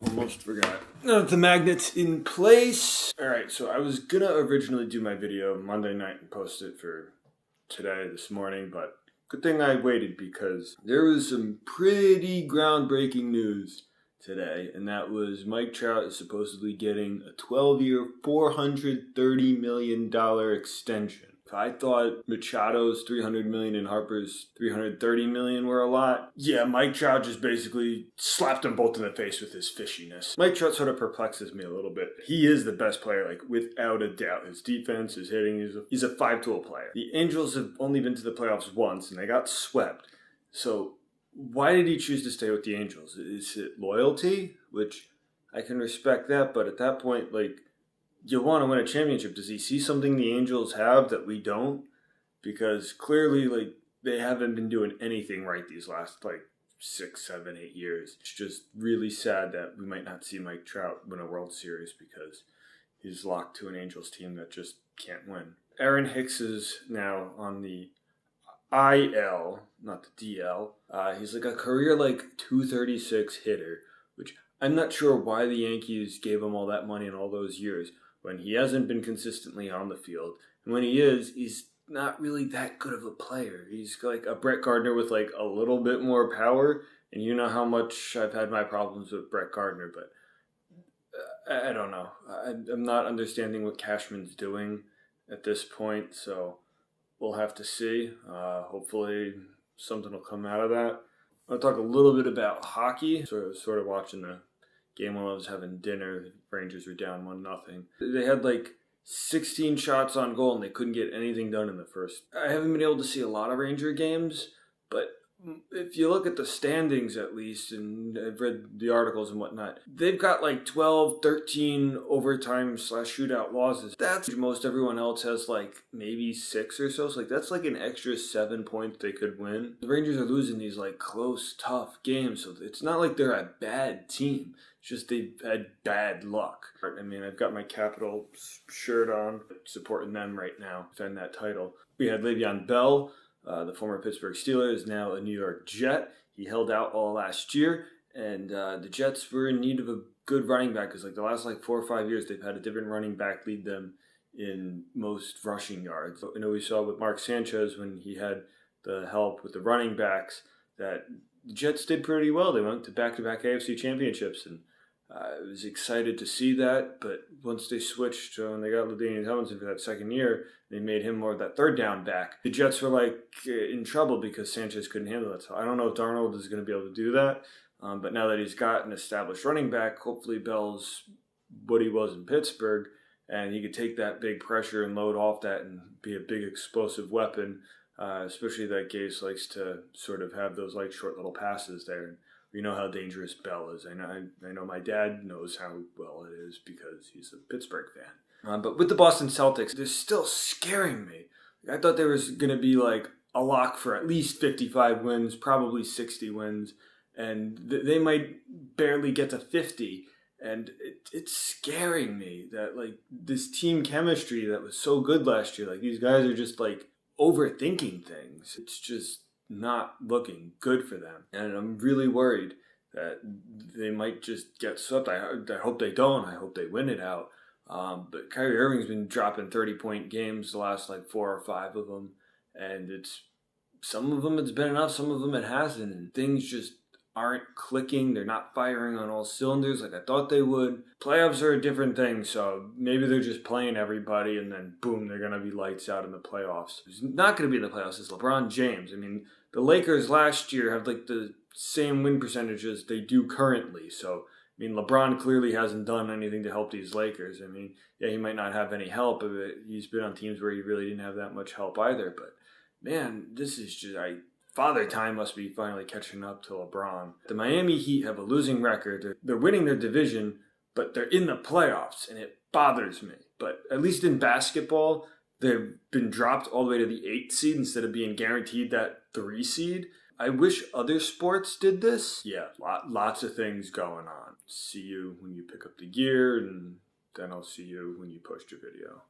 Almost forgot. The magnet's in place. Alright, so I was gonna originally do my video Monday night and post it for today, this morning, but good thing I waited because there was some pretty groundbreaking news today, and that was Mike Trout is supposedly getting a 12-year, $430 million extension. If I thought Machado's $300 million and Harper's $330 million were a lot, yeah, Mike Trout just basically slapped them both in the face with his fishiness. Mike Trout sort of perplexes me a little bit. He is the best player, like, without a doubt. His defense, his hitting, he's a five-tool player. The Angels have only been to the playoffs once, and they got swept. So why did he choose to stay with the Angels? Is it loyalty? Which I can respect that, but at that point, like, you want to win a championship. Does he see something the Angels have that we don't? Because clearly, like, they haven't been doing anything right these last, 6, 7, 8 years. It's just really sad that we might not see Mike Trout win a World Series because he's locked to an Angels team that just can't win. Aaron Hicks is now on the IL, not the DL. He's like a career 236 hitter, which I'm not sure why the Yankees gave him all that money in all those years when he hasn't been consistently on the field. And when he is, he's not really that good of a player. He's like a Brett Gardner with a little bit more power. And you know how much I've had my problems with Brett Gardner, but I don't know. I'm not understanding what Cashman's doing at this point, so we'll have to see. Hopefully something will come out of that. I'll talk a little bit about hockey. Sort of watching the game while I was having dinner. The Rangers were down 1-0. They had 16 shots on goal and they couldn't get anything done in the first. I haven't been able to see a lot of Ranger games, but if you look at the standings at least, and I've read the articles and whatnot, they've got 12, 13 overtime/shootout losses. That's most everyone else has maybe 6 or so. So that's an extra 7 points they could win. The Rangers are losing these close, tough games. So it's not like they're a bad team. It's just they've had bad luck. I mean, I've got my Capitals shirt on, supporting them right now, defend that title. We had Le'Veon Bell. The former Pittsburgh Steeler is now a New York Jet. He held out all last year, and the Jets were in need of a good running back because the last 4 or 5 years they've had a different running back lead them in most rushing yards. I know we saw with Mark Sanchez when he had the help with the running backs that the Jets did pretty well. They went to back-to-back AFC championships, and I was excited to see that, but once they switched when they got LaDainian Tomlinson for that second year, they made him more of that third down back. The Jets were in trouble because Sanchez couldn't handle it. So I don't know if Darnold is going to be able to do that, but now that he's got an established running back, hopefully Bell's what he was in Pittsburgh, and he could take that big pressure and load off that and be a big explosive weapon, especially that Gase likes to sort of have those short little passes there. You know how dangerous Bell is. I know my dad knows how well it is because he's a Pittsburgh fan. But with the Boston Celtics, they're still scaring me. I thought there was going to be a lock for at least 55 wins, probably 60 wins, and they might barely get to 50. And it's scaring me that this team chemistry that was so good last year, these guys are just overthinking things. It's just not looking good for them, and I'm really worried that they might just get swept. I hope they don't. I hope they win it out. But Kyrie Irving's been dropping 30-point games the last 4 or 5 of them, and some of them it's been enough, some of them it hasn't, and things just aren't clicking. They're not firing on all cylinders like I thought they would. Playoffs are a different thing, so maybe they're just playing everybody and then boom, they're going to be lights out in the playoffs. Who's not going to be in the playoffs is LeBron James. I mean, the Lakers last year have the same win percentages they do currently, so I mean, LeBron clearly hasn't done anything to help these Lakers. I mean, yeah, he might not have any help of it. He's been on teams where he really didn't have that much help either, but man, this is just... Father Time must be finally catching up to LeBron. The Miami Heat have a losing record. They're winning their division, but they're in the playoffs, and it bothers me. But at least in basketball, they've been dropped all the way to the 8th seed instead of being guaranteed that 3 seed. I wish other sports did this. Yeah, lots of things going on. See you when you pick up the gear, and then I'll see you when you post your video.